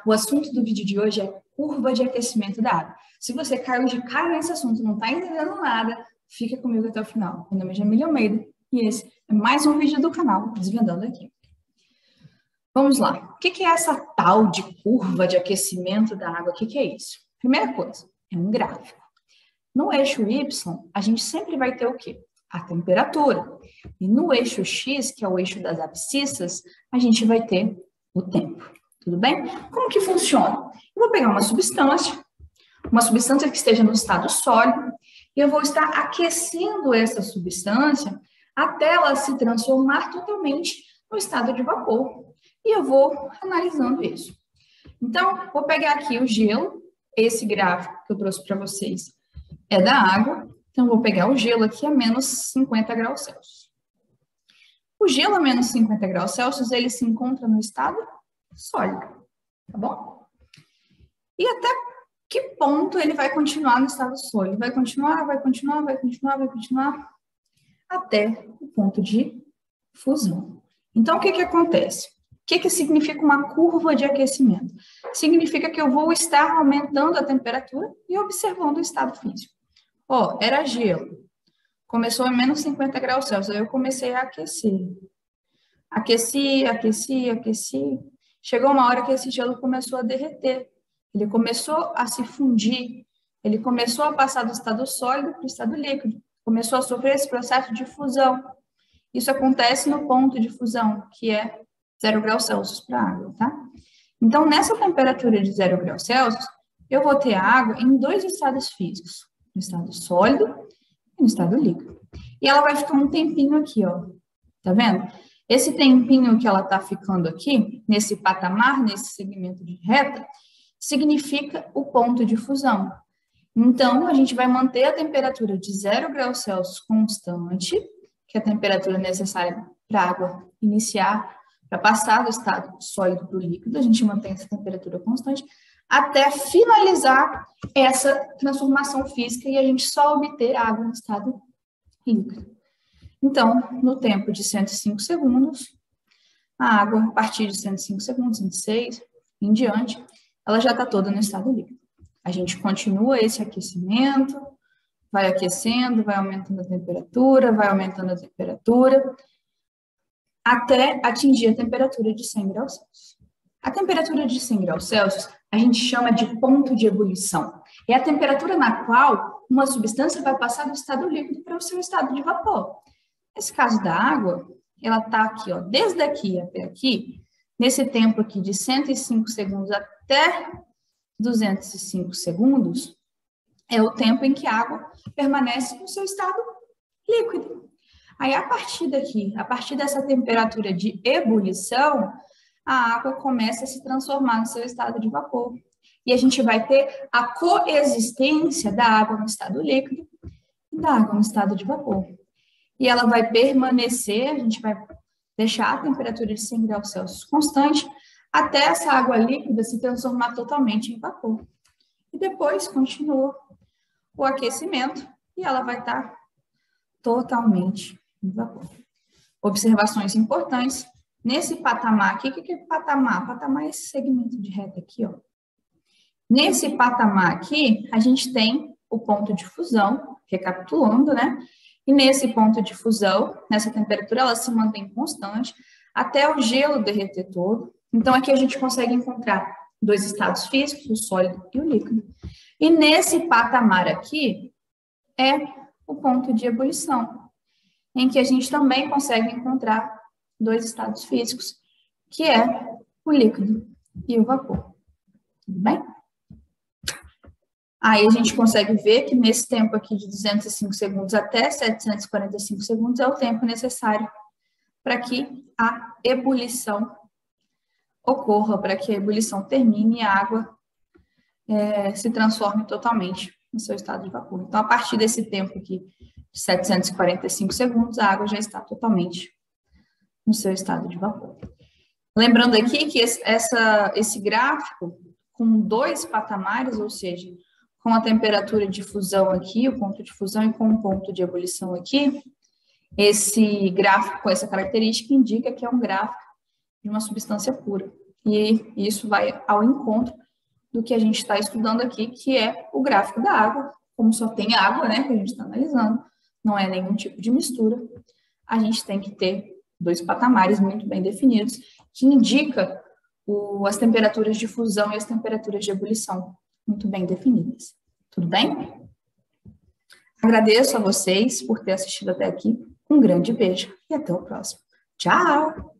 O assunto do vídeo de hoje é curva de aquecimento da água. Se você caiu de cara nesse assunto e não está entendendo nada, fica comigo até o final. Meu nome é Jamília Almeida e esse é mais um vídeo do canal Desvendando Aqui. Vamos lá. O que é essa tal de curva de aquecimento da água? O que é isso? Primeira coisa, é um gráfico. No eixo Y, a gente sempre vai ter o quê? A temperatura. E no eixo X, que é o eixo das abscissas, a gente vai ter o tempo. Tudo bem? Como que funciona? Eu vou pegar uma substância que esteja no estado sólido, e eu vou estar aquecendo essa substância até ela se transformar totalmente no estado de vapor. E eu vou analisando isso. Então, vou pegar aqui o gelo, esse gráfico que eu trouxe para vocês é da água, então vou pegar o gelo aqui a menos 50 graus Celsius. O gelo a menos 50 graus Celsius, ele se encontra no estado sólido, tá bom? E até que ponto ele vai continuar no estado sólido? Vai continuar, até o ponto de fusão. Então, o que acontece? O que significa uma curva de aquecimento? Significa que eu vou estar aumentando a temperatura e observando o estado físico. Ó, era gelo. Começou a menos 50 graus Celsius, aí eu comecei a aquecer. Aqueci. Chegou uma hora que esse gelo começou a derreter. Ele começou a se fundir. Ele começou a passar do estado sólido para o estado líquido. Começou a sofrer esse processo de fusão. Isso acontece no ponto de fusão, que é 0 graus Celsius para a água, tá? Então, nessa temperatura de 0 graus Celsius, eu vou ter a água em dois estados físicos. No estado sólido e no estado líquido. E ela vai ficar um tempinho aqui, ó. Tá vendo? Esse tempinho que ela tá ficando aqui, nesse patamar, nesse segmento de reta, significa o ponto de fusão. Então, a gente vai manter a temperatura de 0 graus Celsius constante, que é a temperatura necessária para a água iniciar, para passar do estado sólido para o líquido, a gente mantém essa temperatura constante, até finalizar essa transformação física e a gente só obter água no estado líquido. Então, no tempo de 105 segundos, a água, a partir de 105 segundos, 106, em diante, ela já está toda no estado líquido. A gente continua esse aquecimento, vai aquecendo, vai aumentando a temperatura, até atingir a temperatura de 100 graus Celsius. A temperatura de 100 graus Celsius a gente chama de ponto de ebulição. É a temperatura na qual uma substância vai passar do estado líquido para o seu estado de vapor. Nesse caso da água, ela está aqui, ó, desde aqui até aqui, nesse tempo aqui de 105 segundos até 205 segundos, é o tempo em que a água permanece no seu estado líquido. Aí, a partir daqui, a partir dessa temperatura de ebulição, a água começa a se transformar no seu estado de vapor. E a gente vai ter a coexistência da água no estado líquido e da água no estado de vapor. E ela vai permanecer, a gente vai deixar a temperatura de 100 graus Celsius constante, até essa água líquida se transformar totalmente em vapor. E depois continua o aquecimento e ela vai estar totalmente em vapor. Observações importantes. Nesse patamar aqui, o que é patamar? Patamar é esse segmento de reta aqui, ó. Nesse patamar aqui, a gente tem o ponto de fusão, recapitulando, né? E nesse ponto de fusão, nessa temperatura, ela se mantém constante até o gelo derreter todo. Então, aqui a gente consegue encontrar dois estados físicos, o sólido e o líquido. E nesse patamar aqui, é o ponto de ebulição, em que a gente também consegue encontrar dois estados físicos, que é o líquido e o vapor. Tudo bem? Aí a gente consegue ver que nesse tempo aqui de 205 segundos até 745 segundos é o tempo necessário para que a ebulição ocorra, para que a ebulição termine e a água se transforme totalmente no seu estado de vapor. Então, a partir desse tempo aqui de 745 segundos, a água já está totalmente no seu estado de vapor. Lembrando aqui que esse gráfico, com dois patamares, ou seja, com a temperatura de fusão aqui, o ponto de fusão, e com o ponto de ebulição aqui, esse gráfico com essa característica indica que é um gráfico de uma substância pura. E isso vai ao encontro do que a gente está estudando aqui, que é o gráfico da água. Como só tem água, né, que a gente está analisando, não é nenhum tipo de mistura, a gente tem que ter dois patamares muito bem definidos, que indica as temperaturas de fusão e as temperaturas de ebulição muito bem definidas. Tudo bem? Agradeço a vocês por ter assistido até aqui. Um grande beijo e até o próximo. Tchau!